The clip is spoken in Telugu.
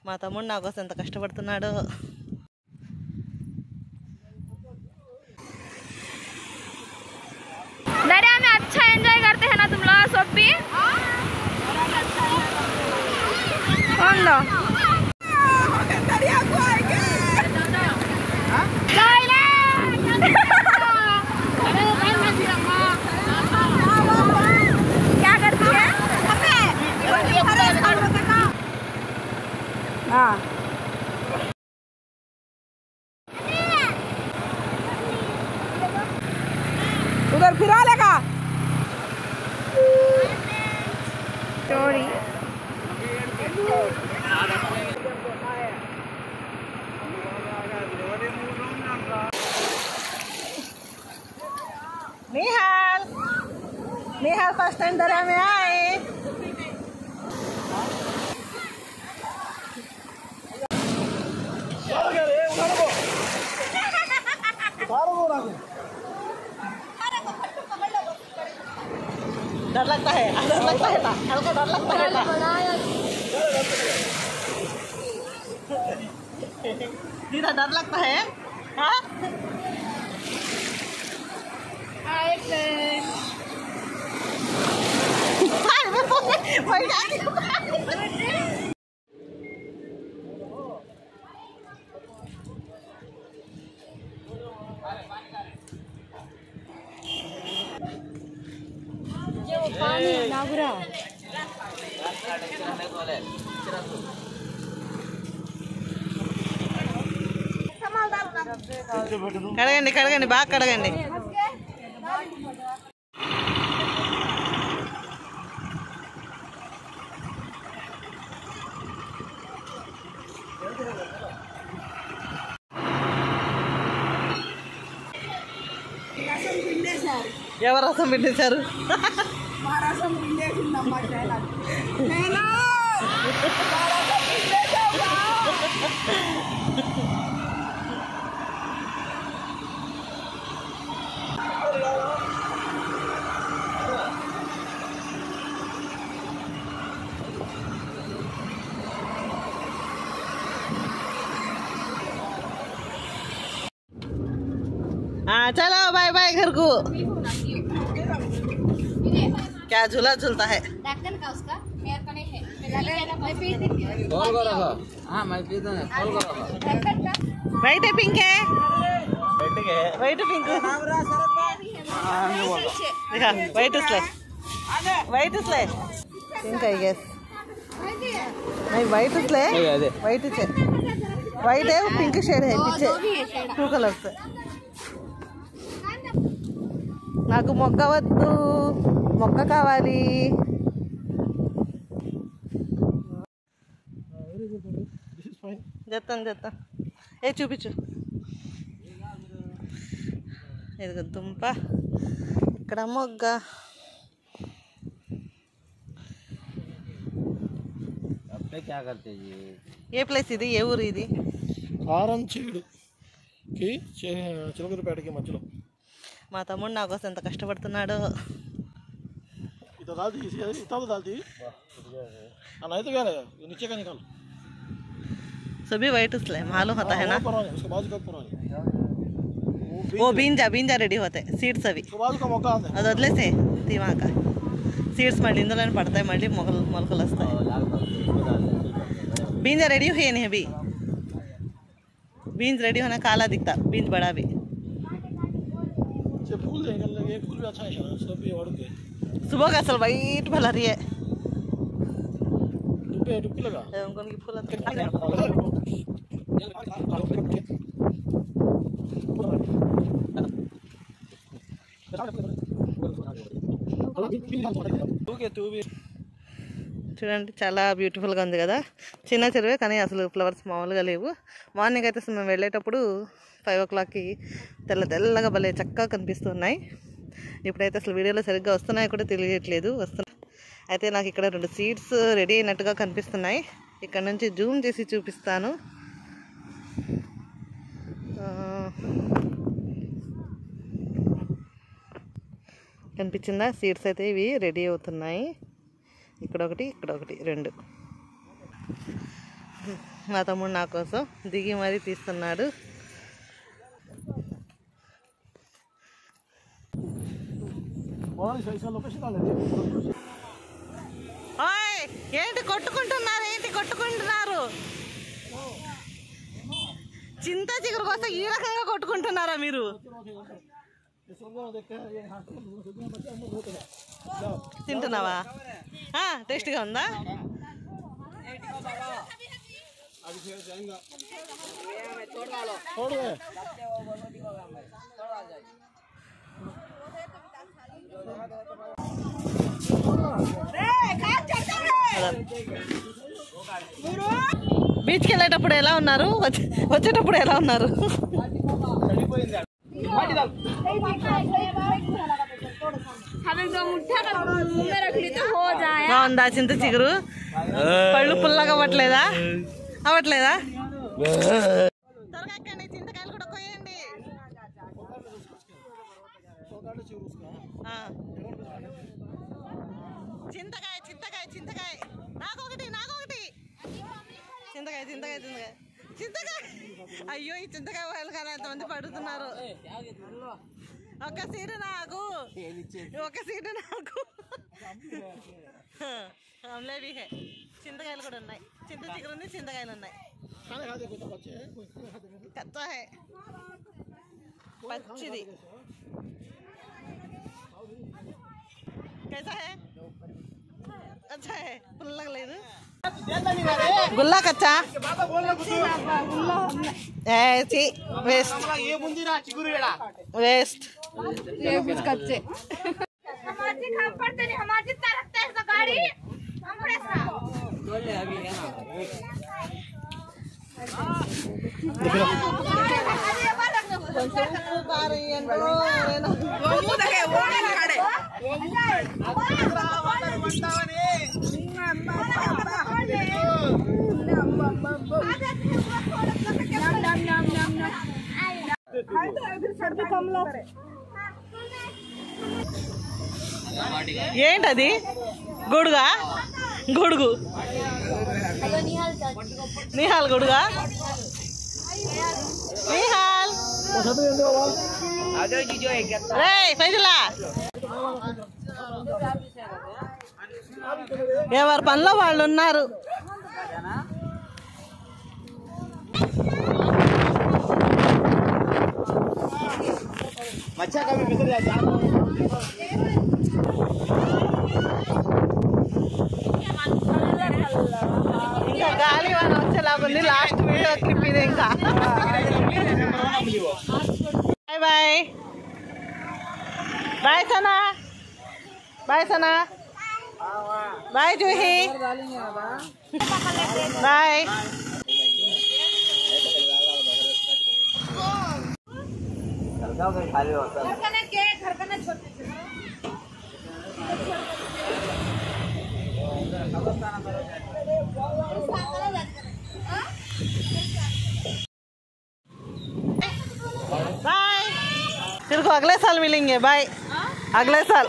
మా తమ్ముడు నా కోసం ఎంత కష్టపడుతున్నాడో. दरिया में अच्छा एंजॉय करते हैं ना तुम लोग सब भी? कौन लो? क्या करती है? हाँ उधर फिरा लेगा स्टोरी। निहाल निहाल फर्स्ट टाइम दरिया में आए। डर लगता है, डर लगता है ना, हल्का डर लगता है ना। दीदा डर लगता है हाँ? కడగండి కడగండి బాగా కడగండి. ఎవరు రసం పిండేశారు? चलो बाय बाय घर को। क्या झूला झूलता है? वाइट है पिंक है? वाइट पिंक वाइट उसले वाइट उसले पिंक आई गेस नहीं वाइट उसले वाइट है वाइट है पिंक शेड है पीछे 2 कलर्स। నాకు మొగ్గ వద్దు మొగ్గ కావాలి. చెప్తాను చెప్తాను ఏ చూపించు. ఇదిగో దుంప ఇక్కడ మొగ్గ. ఏ ప్లేస్ ఇది? ఏ ఊరు ఇది? కారంచేడుకి చిలకూరుపేటకి మధ్యలో. మా తమ్ముడు నా కోసం ఎంత కష్టపడుతున్నాడో. सभी वाइट उसले मालूम होता है ना. वो बींजा बींजा रेडी होते सीड्स अभी అది వదిలేసే తీవాక సీడ్స్ మళ్ళీ ఇందులోనే పడతాయి మళ్ళీ మొలకలు వస్తాయి. बींजा रेडी हुए नहीं अभी बीन्स रेडी होना काला दिखता बीन्स बड़ा भी. सुबह का असल वाइट भला रही है उनको फूल చూడండి చాలా బ్యూటిఫుల్గా ఉంది కదా. చిన్న చెరువే కానీ అసలు ఫ్లవర్స్ మామూలుగా లేవు. మార్నింగ్ అయితే మేము వెళ్ళేటప్పుడు 5 o'clockకి తెల్ల తెల్లగా భలే చక్కగా కనిపిస్తున్నాయి. ఇప్పుడైతే అసలు వీడియోలో సరిగ్గా వస్తున్నాయి కూడా తెలియట్లేదు. వస్తున్నాయి అయితే నాకు ఇక్కడ 2 సీడ్స్ రెడీ అయినట్టుగా కనిపిస్తున్నాయి. ఇక్కడ నుంచి జూమ్ చేసి చూపిస్తాను. కనిపించిందా? సీడ్స్ అయితే ఇవి రెడీ అవుతున్నాయి. ఇక్కడ ఒకటి 2. మా తమ్ముడు నా కోసం దిగి మరీ తీస్తున్నాడు. ఓయ్ ఏంటి కొట్టుకుంటున్నారు, చింత చిగురు కోసం ఈ రకంగా కొట్టుకుంటున్నారా మీరు? తింటున్నావా? టేస్ట్గా ఉందా? బీచ్కి వెళ్ళేటప్పుడు ఎలా ఉన్నారు, వచ్చేటప్పుడు ఎలా ఉన్నారు? బాగుందా చింత చిగురు? పళ్ళు పుల్లగా అవ్వట్లేదా? త్వరగా ఎక్కండి, చింతకాయలు కూడా కొయ్యండి. చింతకాయ నాకొకటి చింతకాయ. అయ్యో ఈ చింతకాయ వాళ్ళు కదా ఎంతమంది పడుతున్నారు. ఒక సీటు నాకు చింతకాయలు కూడా ఉన్నాయి. చింత చిగురు ఉంది, చింతకాయలు ఉన్నాయి. కచ్చా హై పచ్చిది. कैसा है? अच्छा है, पुल्ला లేదు. గుల్లా కచ్చా ऐसी वेस्ट ये बुंदीरा चिगुरेड़ा वेस्ट ये कुछ कच्चे हमारी काम पड़ते नहीं, हमारी जितना रखते हैं तो गाड़ी हम बड़े सा बोले अभी यहां ఏంటది? గొడుగు నిహాల్ గొడుగా నిహాల్ ఫైజులా ఎవరి పనిలో వాళ్ళు ఉన్నారు. ఇంకా గాలి వాన వచ్చేలాగా ఉంది. లాస్ట్ వీడియో క్లిప్ ఇది. ఇంకా bye Sana, bye Juhi, bye. Bye, तेरे को अगले साल मिलेंगे. बाय, अगले साल.